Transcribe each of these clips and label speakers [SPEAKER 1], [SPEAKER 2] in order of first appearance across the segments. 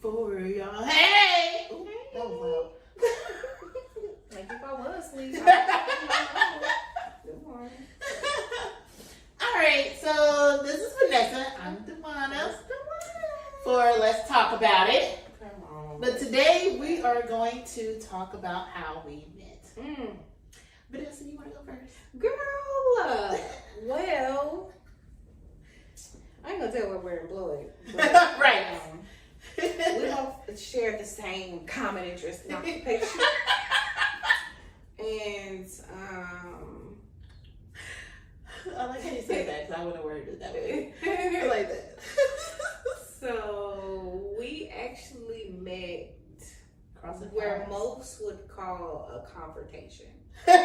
[SPEAKER 1] for y'all. Hey! Ooh, that was loud.
[SPEAKER 2] Like if I was asleep. Good morning.
[SPEAKER 1] All right, so this is Vanessa. I'm Dwanna. For Let's Talk About It.
[SPEAKER 2] Come on.
[SPEAKER 1] But today we are going to talk about how we met. Vanessa, you want to go first?
[SPEAKER 2] Girl, well, I ain't gonna tell what we're employed.
[SPEAKER 1] Right.
[SPEAKER 2] We both share the same common interest in occupation. And
[SPEAKER 1] I like how you say that because I wouldn't have worded it that way. I like that.
[SPEAKER 2] So we actually met
[SPEAKER 1] Crossing
[SPEAKER 2] where
[SPEAKER 1] paths.
[SPEAKER 2] most would call a confrontation. And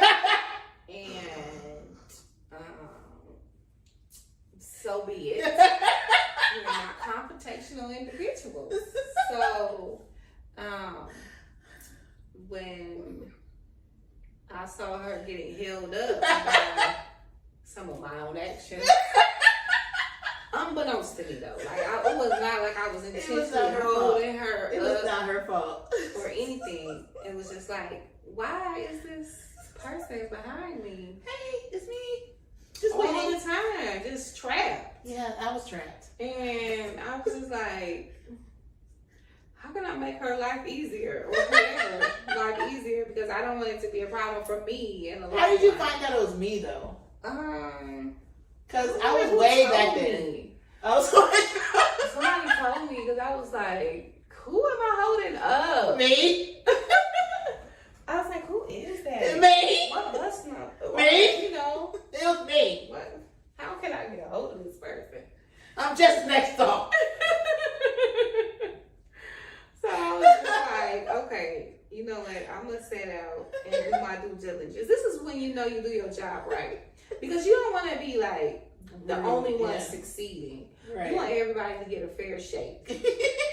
[SPEAKER 2] so be it. We're not confrontational individuals. So when I saw her getting held up by some of my own actions, unbeknownst to me though, like it was not like I was intentionally holding her
[SPEAKER 1] It was not her fault
[SPEAKER 2] or anything. It was just like, why is this person behind me?
[SPEAKER 1] Hey, it's me. Just
[SPEAKER 2] All
[SPEAKER 1] waiting.
[SPEAKER 2] the time, just trapped.
[SPEAKER 1] Yeah, I was trapped.
[SPEAKER 2] And I was just like, how can I make her life easier or whoever life easier, because I don't want it to be a problem for me in the
[SPEAKER 1] How did you
[SPEAKER 2] life.
[SPEAKER 1] find out it was me though? Because
[SPEAKER 2] Somebody
[SPEAKER 1] I was way
[SPEAKER 2] told
[SPEAKER 1] back then.
[SPEAKER 2] me.
[SPEAKER 1] I was
[SPEAKER 2] Somebody told me, because I was like, who am I holding up?
[SPEAKER 1] me.
[SPEAKER 2] I was like, who is that?
[SPEAKER 1] Me.
[SPEAKER 2] What bus number?
[SPEAKER 1] Me?
[SPEAKER 2] You know,
[SPEAKER 1] It was me.
[SPEAKER 2] what? How can I get a hold of this person?
[SPEAKER 1] I'm just next door.
[SPEAKER 2] So I was just like, okay, you know what? I'm gonna set out and do my due diligence. This is when you know you do your job right, because you don't want to be like the only one succeeding.
[SPEAKER 1] Right.
[SPEAKER 2] You want everybody to get a fair shake,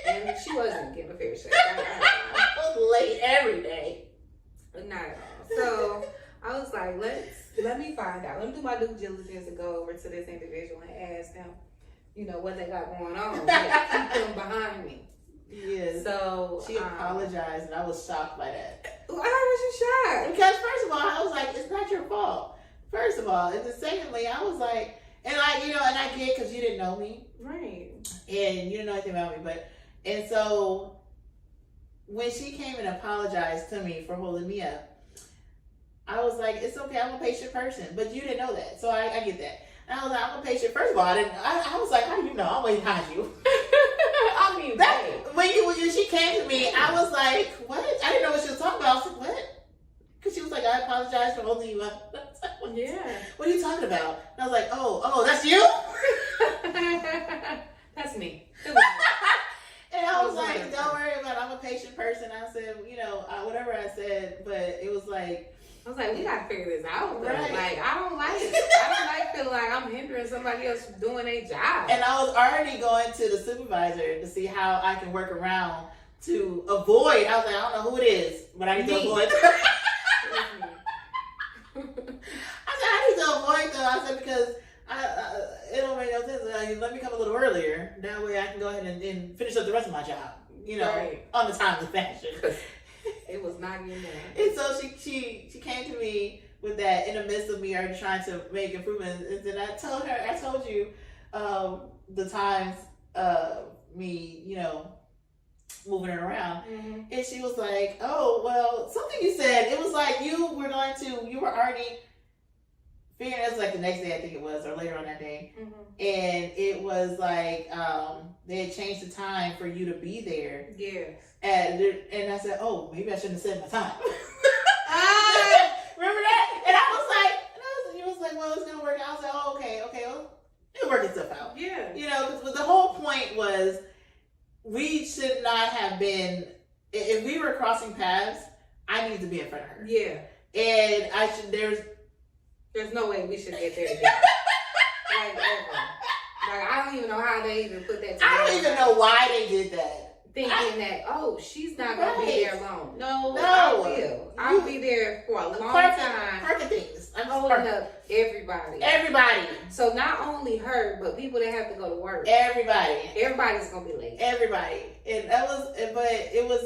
[SPEAKER 2] and she wasn't getting a fair shake.
[SPEAKER 1] I was late every day.
[SPEAKER 2] Not at all. So I was like, let me find out. Let me do my due diligence and go over to this individual and ask them, you know, what they got going on. Like, keep them behind me.
[SPEAKER 1] Yes.
[SPEAKER 2] So
[SPEAKER 1] She apologized, and I was shocked by that.
[SPEAKER 2] why was you shocked?
[SPEAKER 1] Because first of all, I was like, it's not your fault. First of all, and then secondly, I was like, and I get because you didn't know me,
[SPEAKER 2] Right.
[SPEAKER 1] and you didn't know anything about me, and so when she came and apologized to me for holding me up, I was like, it's okay, I'm a patient person, but you didn't know that, so I get that. And I was like, I'm a patient. First of all, I was like, how do you know? I'm way behind you.
[SPEAKER 2] I mean,
[SPEAKER 1] When she came to me, I was like, what? I didn't know what she was talking about. I was like, what? Because she was like, I apologize for holding you up. I was like,
[SPEAKER 2] yeah.
[SPEAKER 1] what are you talking about? And I was like, oh, that's you?
[SPEAKER 2] That's me.
[SPEAKER 1] And I was like, don't worry about it. I'm a patient person. I said, whatever I said, but it was like,
[SPEAKER 2] I was like, we gotta figure this out. Though.
[SPEAKER 1] Right.
[SPEAKER 2] Like, I don't like feeling like I'm hindering somebody else from doing their job.
[SPEAKER 1] and I was already going to the supervisor to see how I can work around to avoid. I was like, I don't know who it is, but I need to avoid. I need to avoid them. I said, because it don't make no sense. Let me come a little earlier. That way I can go ahead and finish up the rest of my job,
[SPEAKER 2] Right.
[SPEAKER 1] on the timely fashion.
[SPEAKER 2] It was not even there.
[SPEAKER 1] And so she came to me with that in the midst of me already trying to make improvements. And then I told you the times me, moving her around.
[SPEAKER 2] Mm-hmm.
[SPEAKER 1] And she was like, oh, well, something you said. It was like you were already figuring, it was like the next day, I think it was, or later on that day.
[SPEAKER 2] Mm-hmm.
[SPEAKER 1] And it was like they had changed the time for you to be there.
[SPEAKER 2] Yes.
[SPEAKER 1] And I said, oh, maybe I shouldn't have said my time.
[SPEAKER 2] Ah!
[SPEAKER 1] Remember that? And I was like, you was like, well, it's going to work out. I was like, oh, okay, well, it'll work itself out.
[SPEAKER 2] Yeah.
[SPEAKER 1] Because the whole point was we should not have been, if we were crossing paths, I need to be in front of her.
[SPEAKER 2] Yeah.
[SPEAKER 1] And
[SPEAKER 2] There's no way we should get there together. Like, ever. Like, I don't even know how they even put that together.
[SPEAKER 1] I don't even know why they did that.
[SPEAKER 2] Thinking that, she's not going to be there alone. No,
[SPEAKER 1] No.
[SPEAKER 2] I will. I'll be there for a long time.
[SPEAKER 1] Perfect things. I'm
[SPEAKER 2] holding
[SPEAKER 1] sorry.
[SPEAKER 2] up everybody.
[SPEAKER 1] Everybody.
[SPEAKER 2] So not only her, but people that have to go to work.
[SPEAKER 1] Everybody.
[SPEAKER 2] Everybody's gonna be late.
[SPEAKER 1] Everybody. And that was, but it was,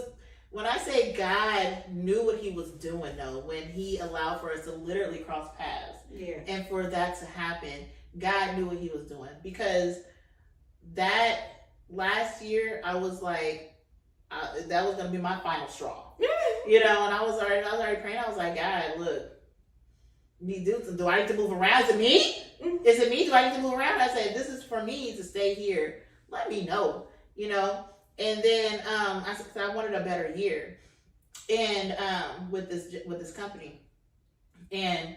[SPEAKER 1] when I say God knew what he was doing though, when he allowed for us to literally cross paths.
[SPEAKER 2] Yeah.
[SPEAKER 1] And for that to happen, God knew what he was doing. Because that last year, I was like, that was going to be my final straw. You know, and I was already praying. I was like, God, look, do I need to move around? Is it me? Is it me? Do I need to move around? I said, this is for me to stay here. Let me know, you know? And then I said, I wanted a better year. And with this company. And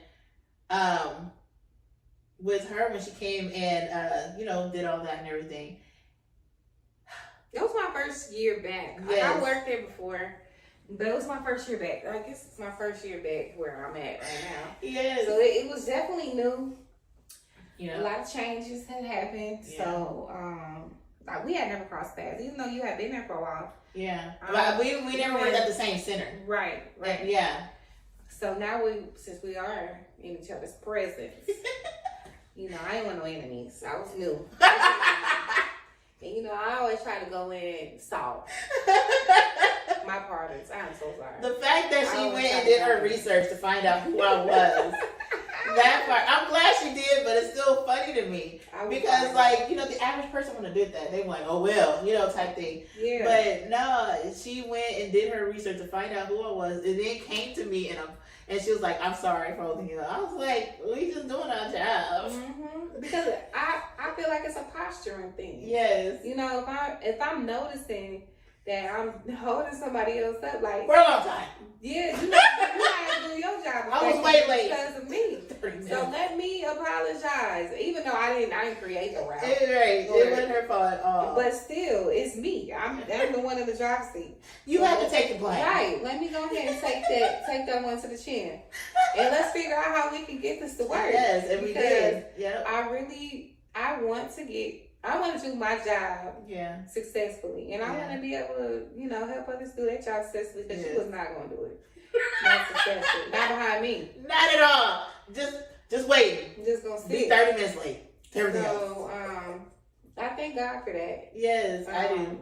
[SPEAKER 1] with her, when she came and, you know, did all that and everything.
[SPEAKER 2] That was my first year back. Like,
[SPEAKER 1] Yes.
[SPEAKER 2] I worked there before, but it was my first year back. I guess it's my first year back where I'm at right now.
[SPEAKER 1] Yes.
[SPEAKER 2] So it was definitely new.
[SPEAKER 1] You know?
[SPEAKER 2] A lot of changes had happened.
[SPEAKER 1] Yeah.
[SPEAKER 2] So like, we had never crossed paths, even though you had been there for a while.
[SPEAKER 1] Yeah. But we never worked at the same center.
[SPEAKER 2] Right.
[SPEAKER 1] Yeah.
[SPEAKER 2] So now since we are in each other's presence, you know, I ain't want no enemies. I was new. And you know, I always try to go in soft. My part is, I'm so sorry.
[SPEAKER 1] The fact that she went and did her research to find out who I was. That part, I'm glad she did, but it's still funny to me. Because, like, you know, the average person would have did that. They were like, oh, well, you know, type thing.
[SPEAKER 2] Yeah.
[SPEAKER 1] But no, she went and did her research to find out who I was. And then came to me and she was like, I'm sorry for holding you up. I was like, we just doing our job.
[SPEAKER 2] Mm-hmm. Because I feel like it's a posturing thing.
[SPEAKER 1] Yes.
[SPEAKER 2] You know, if I'm noticing that I'm holding somebody else up, like,
[SPEAKER 1] for a long time.
[SPEAKER 2] Yeah, you have to do your job.
[SPEAKER 1] I was way late
[SPEAKER 2] because of me. So let me apologize, even though I didn't create the route.
[SPEAKER 1] It wasn't her fault at all.
[SPEAKER 2] But still, it's me. I'm the one in the driver's seat.
[SPEAKER 1] You have to take the blame.
[SPEAKER 2] Right. Let me go ahead and take that one to the chin, and let's figure out how we can get this to work.
[SPEAKER 1] Yes, and we did. Yep.
[SPEAKER 2] I want to do my job successfully. And I want to be able to, you know, help others do their job successfully, because she was not going to do it. Not successfully. Not behind me.
[SPEAKER 1] Not at all. Just waiting.
[SPEAKER 2] Just going to
[SPEAKER 1] be
[SPEAKER 2] sit.
[SPEAKER 1] 30 minutes late. Everything
[SPEAKER 2] else. I thank God for that.
[SPEAKER 1] Yes, I do.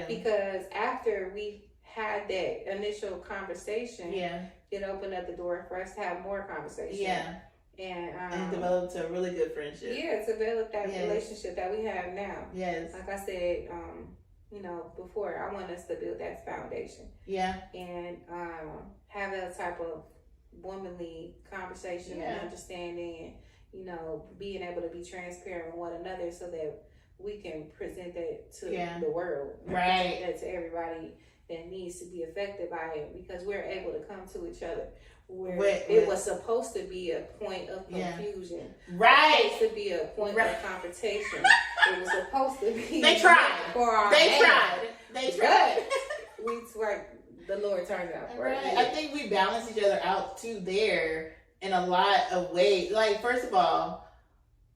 [SPEAKER 2] Because after we had that initial conversation, it opened up the door for us to have more conversation.
[SPEAKER 1] Yeah. And developed a really good friendship.
[SPEAKER 2] Yeah, developed that relationship that we have now.
[SPEAKER 1] Yes.
[SPEAKER 2] Like I said, you know, before, I want us to build that foundation.
[SPEAKER 1] Yeah.
[SPEAKER 2] And have that type of womanly conversation and understanding, and, you know, being able to be transparent with one another so that we can present that to the world.
[SPEAKER 1] Right.
[SPEAKER 2] That to everybody that needs to be affected by it, because we're able to come to each other. Where it was supposed to be a point of confusion.
[SPEAKER 1] Right.
[SPEAKER 2] It was supposed to be a point of confrontation. It was supposed to be.
[SPEAKER 1] They tried.
[SPEAKER 2] For our
[SPEAKER 1] They tried.
[SPEAKER 2] The Lord turned out.
[SPEAKER 1] Right. I think we balance each other out too there in a lot of ways. Like, first of all,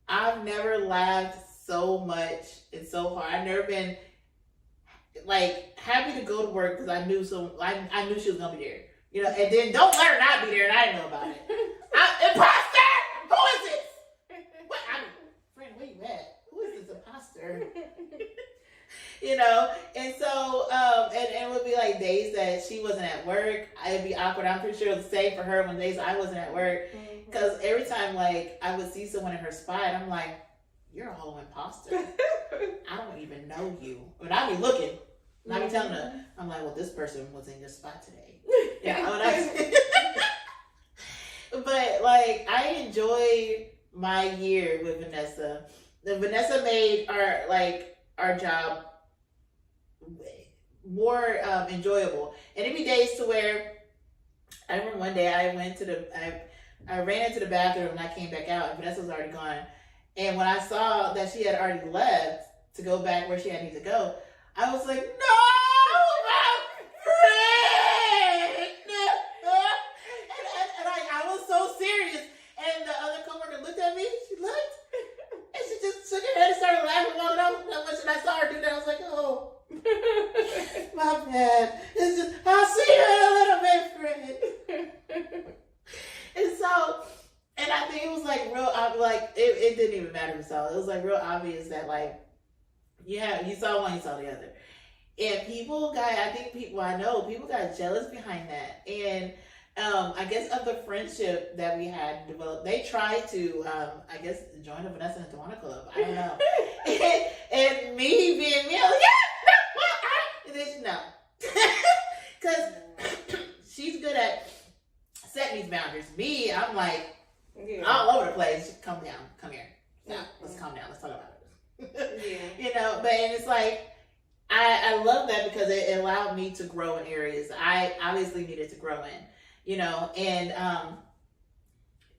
[SPEAKER 1] I've never laughed so much and so hard. I've never been like happy to go to work because I knew she was gonna be there. You know, and then don't let her not be there, and I didn't know about it. Imposter! Who is this? What? Friend, where you at? Who is this imposter? You know, and so, and it would be like days that she wasn't at work. It'd be awkward. I'm pretty sure it was the same for her when days I wasn't at work. Because every time, like, I would see someone in her spot, I'm like, you're a whole imposter. I don't even know you. I mean, I'd be looking. And I'd be telling her, I'm like, well, this person was in your spot today. But like, I enjoy my year with Vanessa. Vanessa made our job more enjoyable. And it'd be days to where I remember one day I ran into the bathroom and I came back out and Vanessa was already gone. And when I saw that she had already left to go back where she had need to go, I was like, no, my friend! And I was so serious. And the other coworker looked at me, she looked, and she just shook her head and started laughing long enough. And I saw her do that, I was like, oh, my bad. It's just, I'll see you in a little bit, friend. And so it didn't even matter who saw it. It was like real obvious that like you saw one, you saw the other. And I think people I know, people got jealous behind that. And I guess of the friendship that we had developed, they tried to, I guess, join the Veness Dwanna club. I don't know. and me being me, I was like, and then no. Because she's good at setting these boundaries. Me, I'm like, all over the place. Come down. Come here. Now, let's calm down. Let's talk about it. You know, and it's like, I love that because it allowed me to grow in areas I obviously needed to grow in, you know, and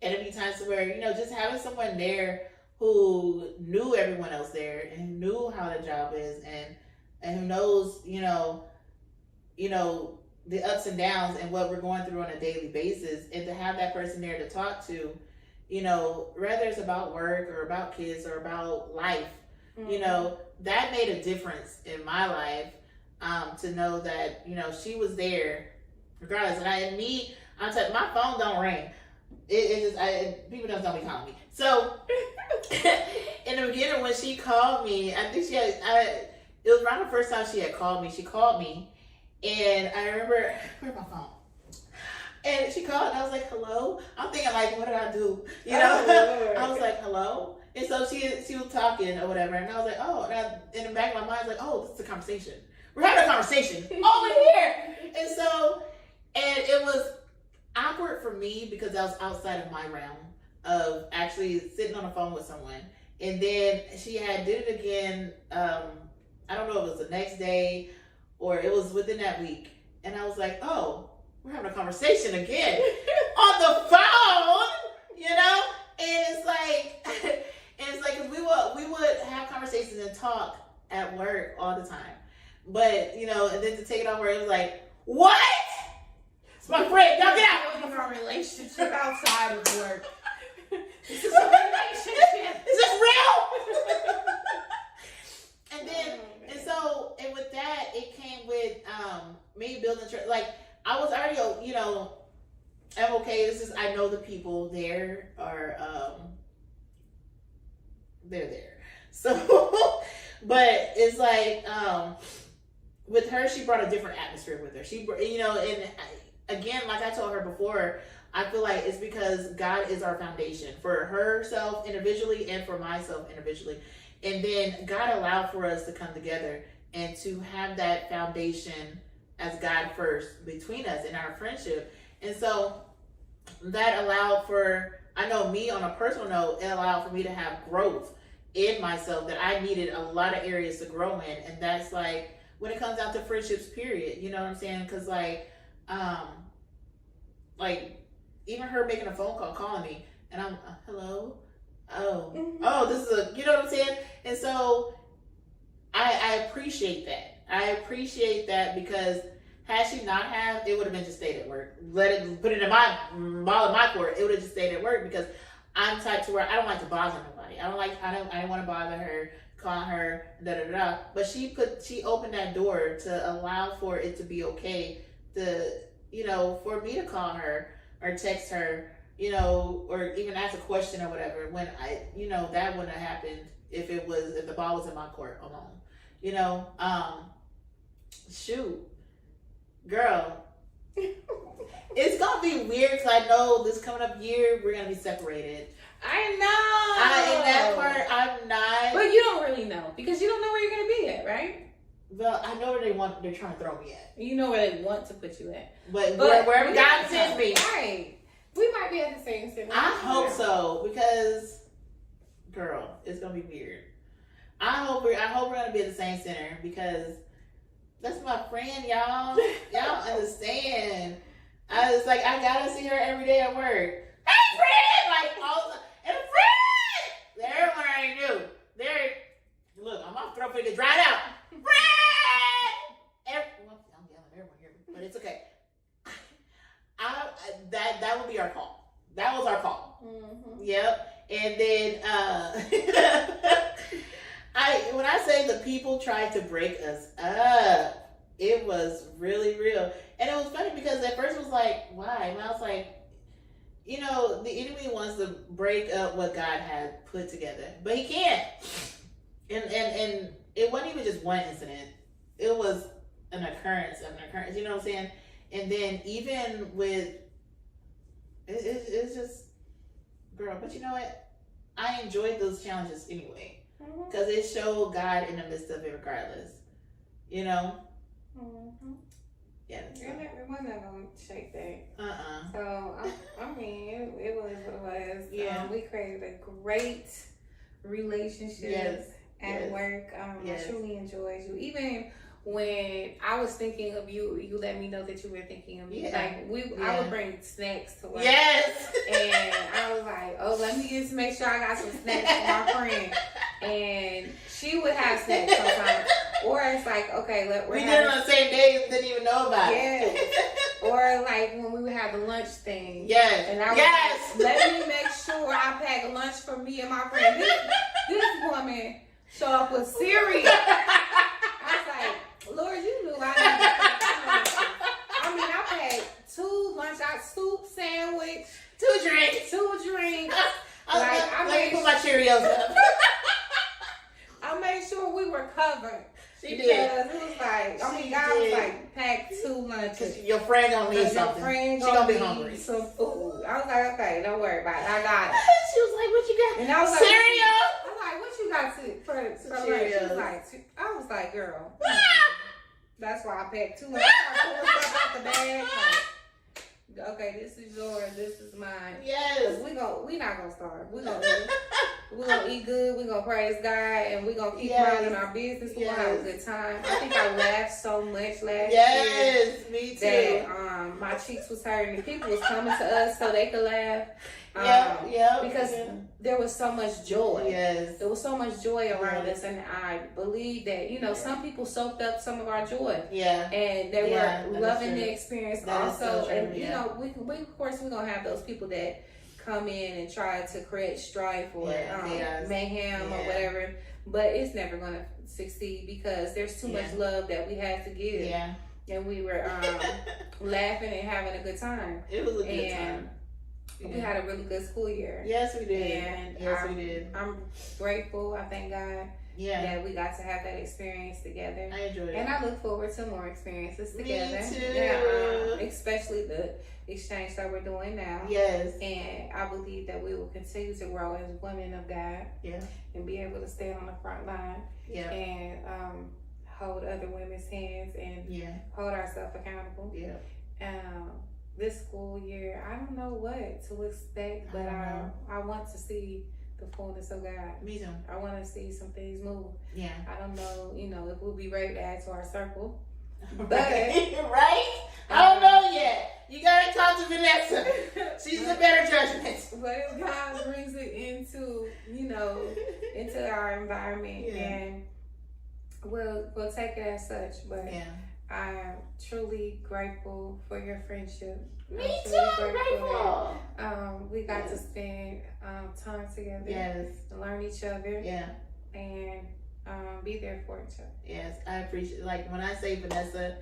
[SPEAKER 1] it'd be times where, you know, just having someone there who knew everyone else there and knew how the job is and who knows, you know, the ups and downs and what we're going through on a daily basis, and to have that person there to talk to, you know, whether it's about work or about kids or about life, you know, that made a difference in my life, to know that, you know, she was there regardless. And I'm telling you, my phone don't ring. People don't be calling me. So in the beginning when she called me, I think it was around the first time she had called me. She called me, and I remember, where's my phone? And she called, and I was like, hello? I'm thinking, like, what did I do? You know? I was like, hello? And so she was talking or whatever, and I was like, oh, and in the back of my mind, I was like, oh, this is a conversation. We're having a conversation over here. And it was awkward for me because I was outside of my realm of actually sitting on the phone with someone. And then she did it again, I don't know if it was the next day or it was within that week. And I was like, oh, we're having a conversation again on the phone, you know? And it's like, we would have conversations and talk at work all the time. But, you know, and then to take it on where it was like, what? It's my friend, y'all get out.
[SPEAKER 2] We're in a relationship outside of work. This is a relationship.
[SPEAKER 1] Is this real? And with that, it came with me building trust. Like, I was already, you know, I'm okay. I know the people there are, they're there. So, but it's like, with her, she brought a different atmosphere with her. She, you know, and again, like I told her before, I feel like it's because God is our foundation for herself individually and for myself individually. And then God allowed for us to come together and to have that foundation as God first between us in our friendship. And so that allowed for, I know me on a personal note, it allowed for me to have growth in myself that I needed a lot of areas to grow in. And that's like, when it comes down to friendships, period, you know what I'm saying? Because like even her making a phone call, calling me, and I'm, hello? Oh, this is you know what I'm saying? And so I appreciate that. I appreciate that because had she not have, it would have been just stayed at work. Put it in my ball in my court. It would have just stayed at work because I'm type to where I don't like to bother nobody. I don't want to bother her, call her, But she opened that door to allow for it to be okay to, you know, for me to call her or text her, you know, or even ask a question or whatever, when that wouldn't have happened if the ball was in my court alone, you know. Shoot, girl, it's gonna be weird because I know this coming up year we're gonna be separated.
[SPEAKER 2] I know.
[SPEAKER 1] In that part, I'm not.
[SPEAKER 2] But you don't really know because you don't know where you're gonna be at, right?
[SPEAKER 1] Well, I know where they're trying to throw me at.
[SPEAKER 2] You know where they want to put you at.
[SPEAKER 1] But wherever God sends me.
[SPEAKER 2] Right. We might be at the same center.
[SPEAKER 1] I hope so, because, girl, it's gonna be weird. I hope we're gonna be at the same center because that's my friend, y'all. Y'all understand. I was like, I gotta see her every day at work. Hey, friend! Like, all and a friend! Everyone already knew. Look, I'm off throat to dry out. Friend! I'm yelling, everyone hear me, but it's okay. That would be our call. That was our call. Mm-hmm. Yep. And then when I say the people tried to break us up, it was really real. And it was funny because at first it was like, why? And I was like, you know, the enemy wants to break up what God had put together, but he can't. And it wasn't even just one incident. It was an occurrence of an occurrence. You know what I'm saying? And then even with it's just, girl. But you know what? I enjoyed those challenges anyway, because it showed God in the midst of it, regardless. You know.
[SPEAKER 2] Mm-hmm.
[SPEAKER 1] Yeah.
[SPEAKER 2] It wasn't gonna shake that.
[SPEAKER 1] So
[SPEAKER 2] I mean, it was what it was.
[SPEAKER 1] Yeah.
[SPEAKER 2] We created a great relationship at work. I truly enjoyed you. Even when I was thinking of you, you let me know that you were thinking of me.
[SPEAKER 1] Yeah.
[SPEAKER 2] Like I would bring snacks to work.
[SPEAKER 1] Yes.
[SPEAKER 2] And I was like, oh, let me just make sure I got some snacks for my friend. And she would have snacks sometimes. Or it's like, okay,
[SPEAKER 1] we did it on the same day and didn't even know about it.
[SPEAKER 2] Or like when we would have the lunch thing.
[SPEAKER 1] Yes.
[SPEAKER 2] And I was like, let me make sure I pack lunch for me and my friend. This woman show up with cereal. I was like, Lord, you knew I needed to pack lunch. I mean, I packed 2 lunch out, soup, sandwich,
[SPEAKER 1] 2 drinks.
[SPEAKER 2] 2 drinks.
[SPEAKER 1] Let me put my Cheerios up.
[SPEAKER 2] I made sure we were covered.
[SPEAKER 1] She
[SPEAKER 2] because
[SPEAKER 1] did.
[SPEAKER 2] It was like, I mean, God was like, pack 2 lunches.
[SPEAKER 1] Your friend gonna need something.
[SPEAKER 2] Your friend
[SPEAKER 1] she gonna be hungry.
[SPEAKER 2] Some food. I was like, okay, don't worry about it. I got it.
[SPEAKER 1] She was like, what you got?
[SPEAKER 2] And I was like,
[SPEAKER 1] cereal.
[SPEAKER 2] I was like, what you got for lunch? She was like, I was like, girl. That's why I packed 2. And I started pulling stuff out the bag. Like, okay, this is yours. This is mine.
[SPEAKER 1] Yes.
[SPEAKER 2] We not gonna starve. We're gonna eat good. We're gonna praise God, and we're gonna keep running our business. We're gonna have a good time. I think I laughed so much last year.
[SPEAKER 1] Yes, me too.
[SPEAKER 2] That my cheeks was hurting. And people was coming to us so they could laugh. Because there was so much joy.
[SPEAKER 1] Yes.
[SPEAKER 2] There was so much joy around us, and I believe that, some people soaked up some of our joy.
[SPEAKER 1] Yeah.
[SPEAKER 2] And they were loving the experience
[SPEAKER 1] that
[SPEAKER 2] also.
[SPEAKER 1] So true,
[SPEAKER 2] and we of course we're gonna have those people that come in and try to create strife or mayhem or whatever. But it's never gonna succeed because there's too much love that we have to give.
[SPEAKER 1] Yeah.
[SPEAKER 2] And we were laughing and having a good time.
[SPEAKER 1] It was a good time.
[SPEAKER 2] We had a really good school year.
[SPEAKER 1] Yes, we did.
[SPEAKER 2] And
[SPEAKER 1] we did.
[SPEAKER 2] I'm grateful. I thank God that we got to have that experience together.
[SPEAKER 1] I enjoyed it.
[SPEAKER 2] And I look forward to more experiences together.
[SPEAKER 1] Me too.
[SPEAKER 2] Yeah, especially the exchange that we're doing now.
[SPEAKER 1] Yes.
[SPEAKER 2] And I believe that we will continue to grow as women of God.
[SPEAKER 1] Yeah. And
[SPEAKER 2] be able to stand on the front line.
[SPEAKER 1] Yeah.
[SPEAKER 2] And hold other women's hands and hold ourselves accountable.
[SPEAKER 1] Yeah.
[SPEAKER 2] This school year, I don't know what to expect, but I want to see the fullness of God.
[SPEAKER 1] Me too.
[SPEAKER 2] I want to see some things move.
[SPEAKER 1] Yeah.
[SPEAKER 2] I don't know, if we'll be ready to add to our circle. But,
[SPEAKER 1] right? I don't know yet. You gotta talk to Vanessa. She's a better judgment.
[SPEAKER 2] But if God brings it into, into our environment, and we'll take it as such. But I'm truly grateful for your friendship.
[SPEAKER 1] Me too. I'm grateful.
[SPEAKER 2] We got to spend time together.
[SPEAKER 1] Yes.
[SPEAKER 2] And learn each other.
[SPEAKER 1] Yeah.
[SPEAKER 2] And be there for each other.
[SPEAKER 1] Yes, I appreciate. Like when I say Vanessa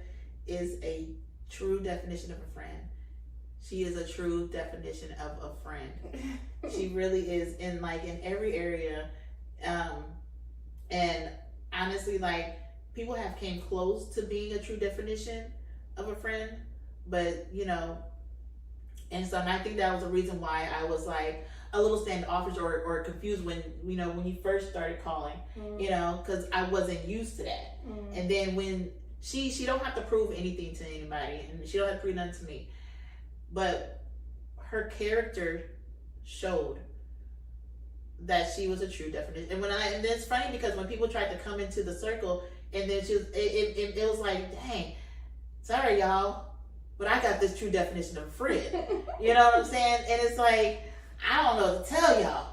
[SPEAKER 1] is a true definition of a friend. She is a true definition of a friend. She really is in every area. And honestly, people have came close to being a true definition of a friend, but and so and I think that was the reason why I was a little standoffish or confused when you first started calling, because I wasn't used to that. And then when she don't have to prove anything to anybody, and she don't have to prove nothing to me, but her character showed that she was a true definition. And and it's funny because when people tried to come into the circle, and then it was like, dang, sorry y'all, but I got this true definition of a friend. You know what I'm saying? And it's like, I don't know what to tell y'all.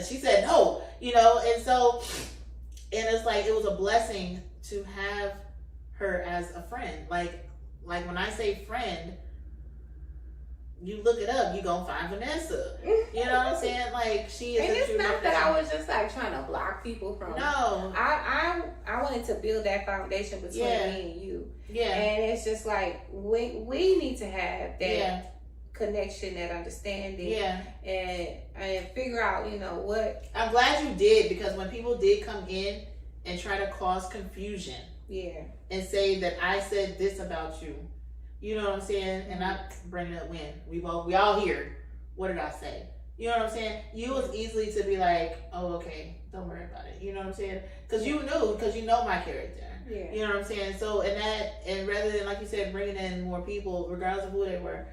[SPEAKER 1] She said no, and so, and it's like, it was a blessing to have her as a friend. Like when I say friend, you look it up, you gonna find Vanessa. You know what I'm saying? She is.
[SPEAKER 2] And it's not that I was just trying to block people from.
[SPEAKER 1] No.
[SPEAKER 2] I wanted to build that foundation between me and you. Yeah. And it's just we need to have that connection, that understanding,
[SPEAKER 1] Yeah.
[SPEAKER 2] and figure out, you know, what.
[SPEAKER 1] I'm glad you did, because when people did come in and try to cause confusion,
[SPEAKER 2] Yeah,
[SPEAKER 1] and say that I said this about you, you know what I'm saying, and I bring it up when we all here. What did I say? You know what I'm saying? You was easily to be like, oh, okay, don't worry about it. You know what I'm saying? Because you know my character.
[SPEAKER 2] yeah.
[SPEAKER 1] You know what I'm saying? So and rather than, like you said, bringing in more people, regardless of who they were,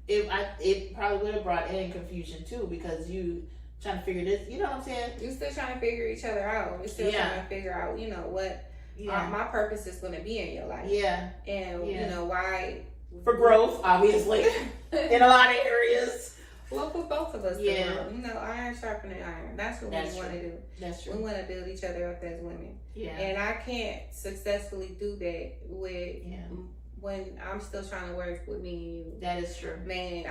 [SPEAKER 1] it probably would have brought in confusion too, because you trying to figure this. You know what I'm saying?
[SPEAKER 2] You still trying to figure each other out. We're still trying to figure out, you know, what my purpose is going to be in your life.
[SPEAKER 1] Yeah.
[SPEAKER 2] And you know why.
[SPEAKER 1] For growth, obviously, in a lot of areas.
[SPEAKER 2] Well, for both of us,
[SPEAKER 1] yeah.
[SPEAKER 2] You know, iron sharpening iron. That's what we want to do.
[SPEAKER 1] That's true.
[SPEAKER 2] We want to build each other up as women.
[SPEAKER 1] Yeah.
[SPEAKER 2] And I can't successfully do that when I'm still trying to work with me and you.
[SPEAKER 1] That is true.
[SPEAKER 2] Man,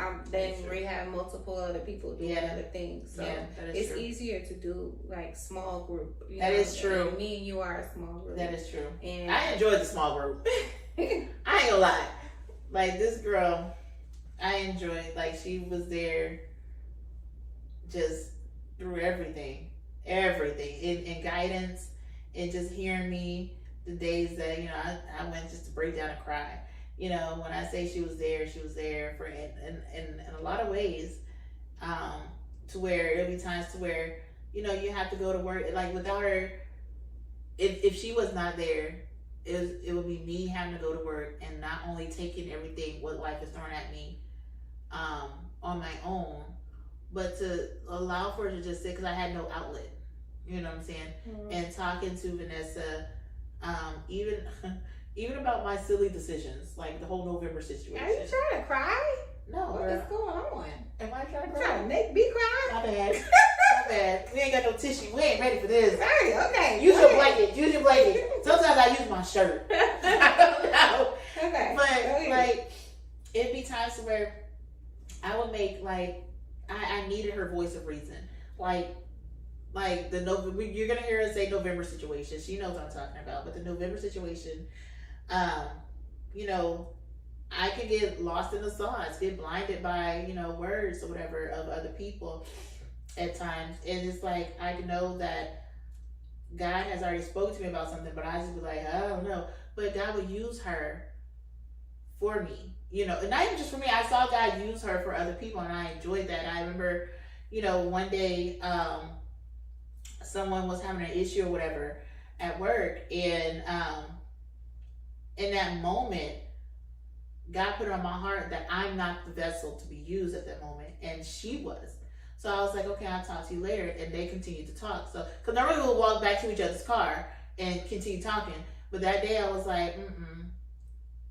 [SPEAKER 2] we have multiple other people doing other things. So it's true. Easier to do like small group.
[SPEAKER 1] That is true.
[SPEAKER 2] And me and you are a small group.
[SPEAKER 1] That is true.
[SPEAKER 2] And
[SPEAKER 1] I enjoyed the small group. I ain't gonna lie. Like, this girl, I enjoyed. Like, she was there just through everything in guidance, and just hearing me the days that, you know, I went just to break down and cry. You know, when I say she was there for in a lot of ways, to where there'll be times to where, you know, you have to go to work. Like, without her, if she was not there, it would be me having to go to work and not only taking everything what life is throwing at me on my own, but to allow for her to just sit, because I had no outlet. You know what I'm saying? Mm-hmm. And talking to Vanessa, even about my silly decisions, like the whole November situation.
[SPEAKER 2] Are you trying to cry?
[SPEAKER 1] No.
[SPEAKER 2] What is going on?
[SPEAKER 1] Am I trying to cry?
[SPEAKER 2] Trying to make me cry?
[SPEAKER 1] My bad. My bad. We ain't got no tissue. We ain't ready for this.
[SPEAKER 2] Hey, okay.
[SPEAKER 1] Use your blanket. Use your blanket. Sometimes I use my shirt. I don't know.
[SPEAKER 2] Okay.
[SPEAKER 1] But like, it'd be times where I would make, like, I needed her voice of reason. Like the November, you're gonna hear us say November situation. She knows what I'm talking about. But the November situation, you know, I could get lost in the sauce, get blinded by, you know, words or whatever of other people at times. And it's like, I know that God has already spoken to me about something, but I just be like, I don't know. But God would use her for me, you know, and not even just for me. I saw God use her for other people, and I enjoyed that. I remember, you know, one day, someone was having an issue or whatever at work, and in that moment, God put it on my heart that I'm not the vessel to be used at that moment, and she was. So I was like, okay, I'll talk to you later, and they continued to talk. So, because normally we'll walk back to each other's car and continue talking, but that day I was like,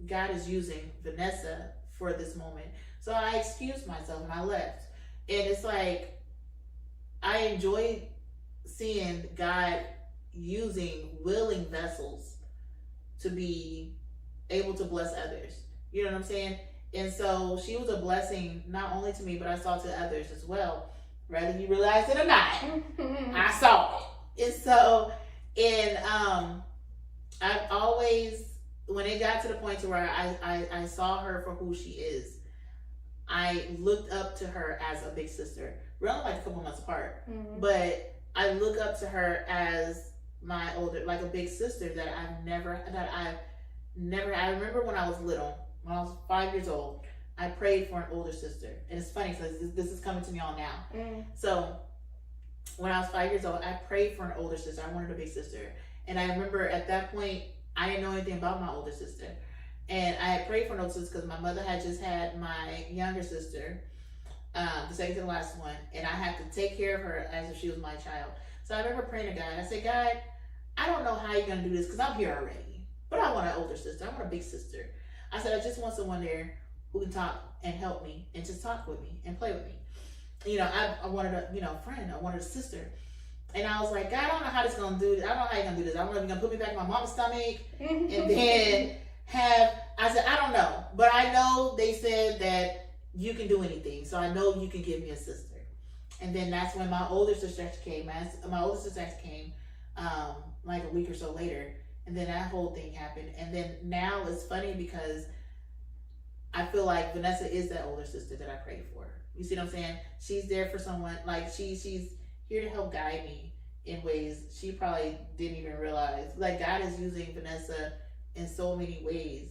[SPEAKER 1] God is using Vanessa for this moment. So I excused myself and I left. And it's like, I enjoy seeing God using willing vessels to be able to bless others. You know what I'm saying? And so she was a blessing not only to me, but I saw to others as well. Whether you realize it or not, I saw it. And so, I've always, when it got to the point to where I saw her for who she is, I looked up to her as a big sister. We're only like a couple months apart, but I look up to her as my older, like a big sister that I remember when I was little, when I was 5 years old, I prayed for an older sister. And it's funny because this is coming to me all now. So when I was 5 years old, I prayed for an older sister. I wanted a big sister. And I remember at that point, I didn't know anything about my older sister. And I had prayed for an older sister because my mother had just had my younger sister, the second to the last one. And I had to take care of her as if she was my child. So I remember praying to God. I said, God, I don't know how you're going to do this because I'm here already. But I want an older sister. I want a big sister. I said, I just want someone there who can talk and help me and just talk with me and play with me. You know, I wanted a, friend. I wanted a sister. And I was like, God, I don't know how this is going to do this. I don't know how you're going to do this. I don't know if you're going to put me back in my mama's stomach and then I said, I don't know. But I know they said that you can do anything. So I know you can give me a sister. And then that's when my older sister came. My older sister came like a week or so later. And then that whole thing happened. And then now it's funny because I feel like Vanessa is that older sister that I prayed for. You see what I'm saying? She's there for someone. Like she's here to help guide me in ways she probably didn't even realize. Like God is using Vanessa in so many ways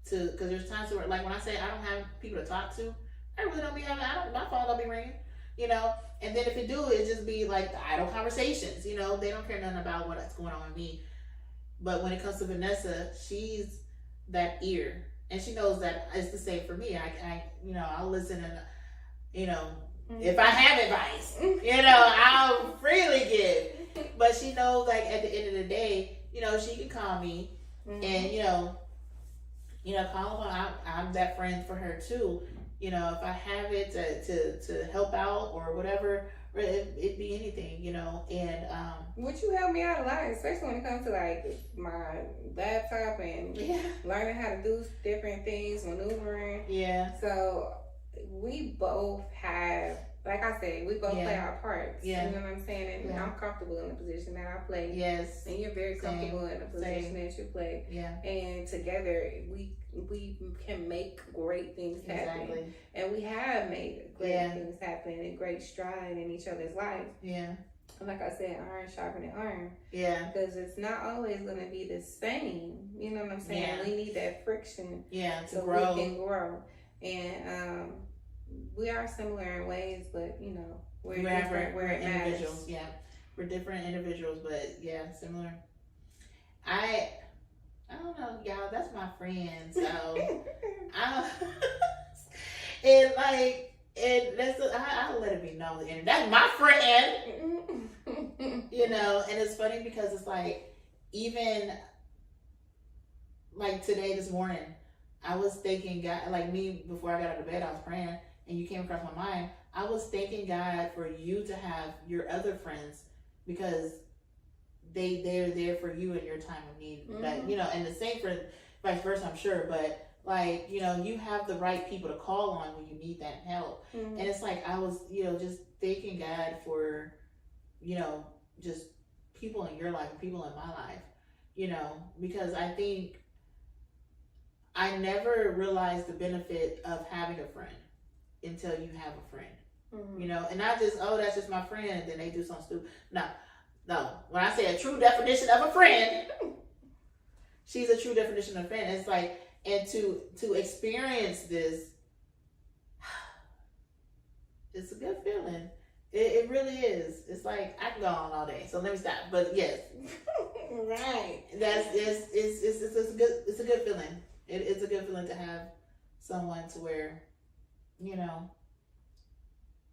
[SPEAKER 1] because there's times where, like when I say I don't have people to talk to, I really don't be having. My phone don't be ringing. You know, and then if it do, it just be like the idle conversations. You know, they don't care nothing about what's going on with me. But when it comes to Vanessa, she's that ear, and she knows that it's the same for me. I I'll listen, and if I have advice, I'll freely give. But she knows, like at the end of the day, she can call me, and call her. I'm that friend for her too. If I have it to help out or whatever, it'd be anything, and
[SPEAKER 2] would you help me out a lot, especially when it comes to like my laptop and learning how to do different things, maneuvering.
[SPEAKER 1] Yeah.
[SPEAKER 2] So we both have, like I said, we both play our parts.
[SPEAKER 1] Yeah.
[SPEAKER 2] You know what I'm saying? And I'm comfortable in the position that I play.
[SPEAKER 1] Yes.
[SPEAKER 2] And you're very comfortable in the position that you play.
[SPEAKER 1] Yeah.
[SPEAKER 2] And together we can make great things happen.
[SPEAKER 1] Exactly.
[SPEAKER 2] And we have made great things happen and great stride in each other's lives.
[SPEAKER 1] Yeah.
[SPEAKER 2] And like I said, iron sharpening iron.
[SPEAKER 1] Yeah.
[SPEAKER 2] Because it's not always going to be the same. You know what I'm saying?
[SPEAKER 1] Yeah.
[SPEAKER 2] We need that friction.
[SPEAKER 1] Yeah. To
[SPEAKER 2] so
[SPEAKER 1] grow.
[SPEAKER 2] we can grow. And we are similar in ways, but we're different. We're
[SPEAKER 1] individuals. Yeah. We're different individuals, but yeah, similar. I don't know, y'all. That's my friend. So I'll let it be known. And that's my friend. And it's funny because it's like, even like today, this morning, I was thanking God, like me, before I got out of bed, I was praying, and you came across my mind. I was thanking God for you to have your other friends, because they're there for you in your time of need. That, and the same for vice versa, I'm sure. But like, you have the right people to call on when you need that help. And it's like, I was, just thanking God for, just people in your life, people in my life, because I think I never realized the benefit of having a friend until you have a friend, and not just, that's just my friend, and then they do something stupid. No. When I say a true definition of a friend, she's a true definition of a friend. It's like, and to experience this, it's a good feeling. It really is. It's like, I can go on all day, so let me stop. But yes,
[SPEAKER 2] right.
[SPEAKER 1] It's a good feeling. It's a good feeling to have someone to where,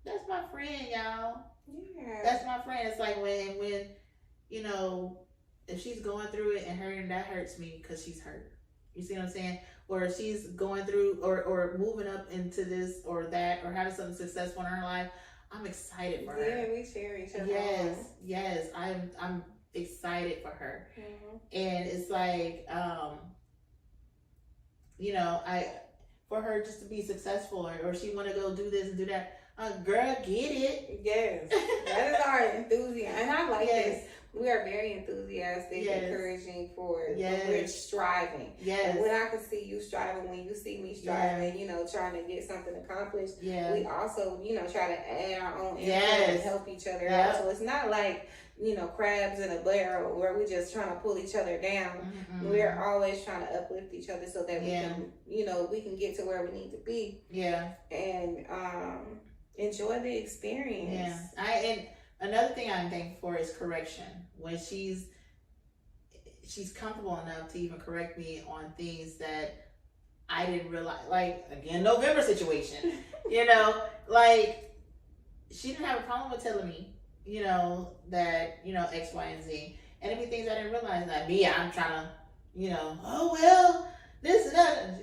[SPEAKER 1] that's my friend, y'all.
[SPEAKER 2] Yeah.
[SPEAKER 1] That's my friend. It's like when if she's going through it and that hurts me because she's hurt. You see what I'm saying? Or if she's going through or moving up into this or that, or having something successful in her life, I'm excited for her.
[SPEAKER 2] Yeah, we share each other.
[SPEAKER 1] Yes. I'm excited for her. And it's like, for her just to be successful, or she want to go do this and do that. Girl, get it.
[SPEAKER 2] Yes, that is our enthusiasm, and I like this. We are very enthusiastic, encouraging for when we're striving.
[SPEAKER 1] Yes.
[SPEAKER 2] And when I can see you striving, when you see me striving, trying to get something accomplished, we also, try to add our own input and help each other out. So it's not like, crabs in a barrel where we're just trying to pull each other down. We're always trying to uplift each other so that we can, we can get to where we need to be. Yeah. And enjoy the experience.
[SPEAKER 1] Yeah. And another thing I'm thankful for is correction. When she's comfortable enough to even correct me on things that I didn't realize, like, again, November situation, like, she didn't have a problem with telling me, that, X, Y, and Z. And it'd be things I didn't realize. Like me, I'm trying to, oh, well, this and that.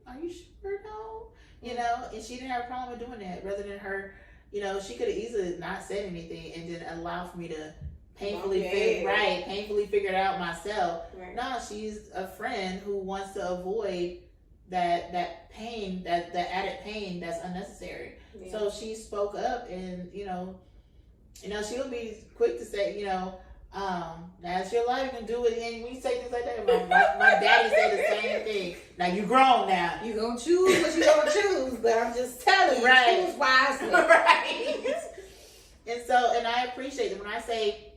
[SPEAKER 1] Are you sure, though? And she didn't have a problem with doing that. Rather than her, she could have easily not said anything and then allow for me to painfully figure it out myself. Right. No, she's a friend who wants to avoid that pain, that added pain that's unnecessary. Yeah. So she spoke up, and she'll be quick to say, that's your life, you can do it. And when you say things like that, my daddy said the same thing. Now you grown now.
[SPEAKER 2] You gonna choose what you gonna choose, but I'm just telling you,
[SPEAKER 1] Right.
[SPEAKER 2] choose wisely.
[SPEAKER 1] Right. And I appreciate it when I say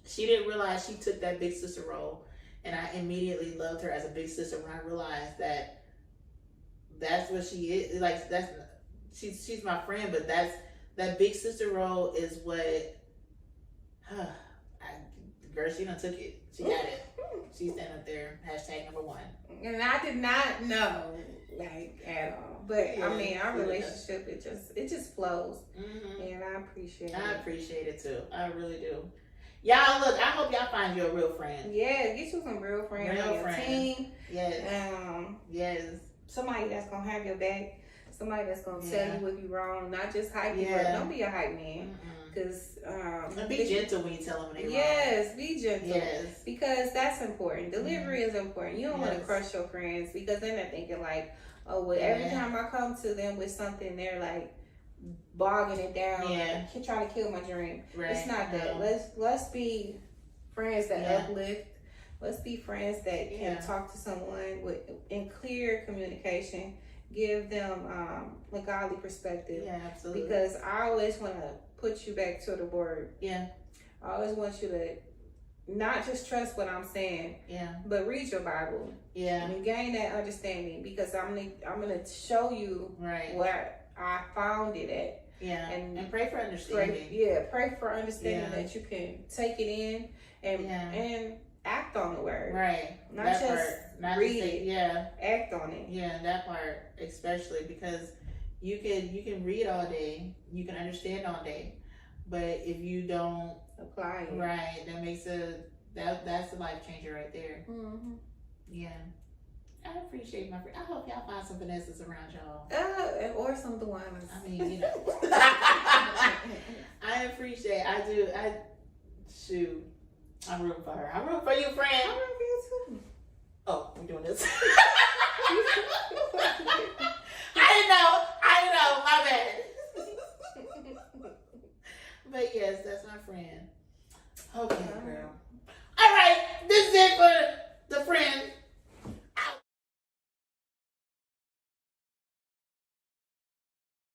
[SPEAKER 1] she didn't realize she took that big sister role, and I immediately loved her as a big sister when I realized that that's what she is. Like she's my friend, but that big sister role is what. Girl, she done took it. She got it. She's standing up there. #1.
[SPEAKER 2] And I did not know, like, at all. But I mean, our relationship, it just flows. Mm-hmm. And I appreciate it.
[SPEAKER 1] I appreciate it too. I really do. Y'all, look, I hope y'all find you a real friend.
[SPEAKER 2] Yeah, get you some real friends on your team.
[SPEAKER 1] Yes.
[SPEAKER 2] Yes. Somebody that's gonna have your back. Somebody that's gonna tell you if you're wrong, not just hype you up. Don't be a hype man. Because
[SPEAKER 1] and be gentle when you tell them they're wrong.
[SPEAKER 2] Yes, be gentle.
[SPEAKER 1] Yes.
[SPEAKER 2] Because that's important. Delivery is important. You don't want to crush your friends because then they're thinking like, oh, well, every time I come to them with something, they're like bogging it down, trying to kill my dream. Right. It's not that. Let's be friends that uplift. Let's be friends that can talk to someone in clear communication. Give them a godly perspective.
[SPEAKER 1] Yeah, absolutely.
[SPEAKER 2] Because I always want to put you back to the word. Yeah. I always want you to not just trust what I'm saying. Yeah. But read your Bible. Yeah. And gain that understanding because I'm gonna show you where I found it at. Yeah. And pray for understanding. Pray for understanding that you can take it in and act on the word. Right. Not that just not read just it. Yeah. Act on it.
[SPEAKER 1] Yeah, that part especially because you can read all day, you can understand all day, but if you don't
[SPEAKER 2] apply it,
[SPEAKER 1] that makes that's a life changer right there. Mm-hmm. Yeah. I appreciate my friend. I hope y'all find some Vanessas around y'all.
[SPEAKER 2] Or some Dwannas.
[SPEAKER 1] I mean, you know. I appreciate. I do. Shoot. I'm rooting for her. I'm rooting for you, friend.
[SPEAKER 2] I'm rooting for you too.
[SPEAKER 1] Oh, we're doing this. I didn't know. My bad. But yes, that's my friend. Okay, girl. All right. This is it for the friend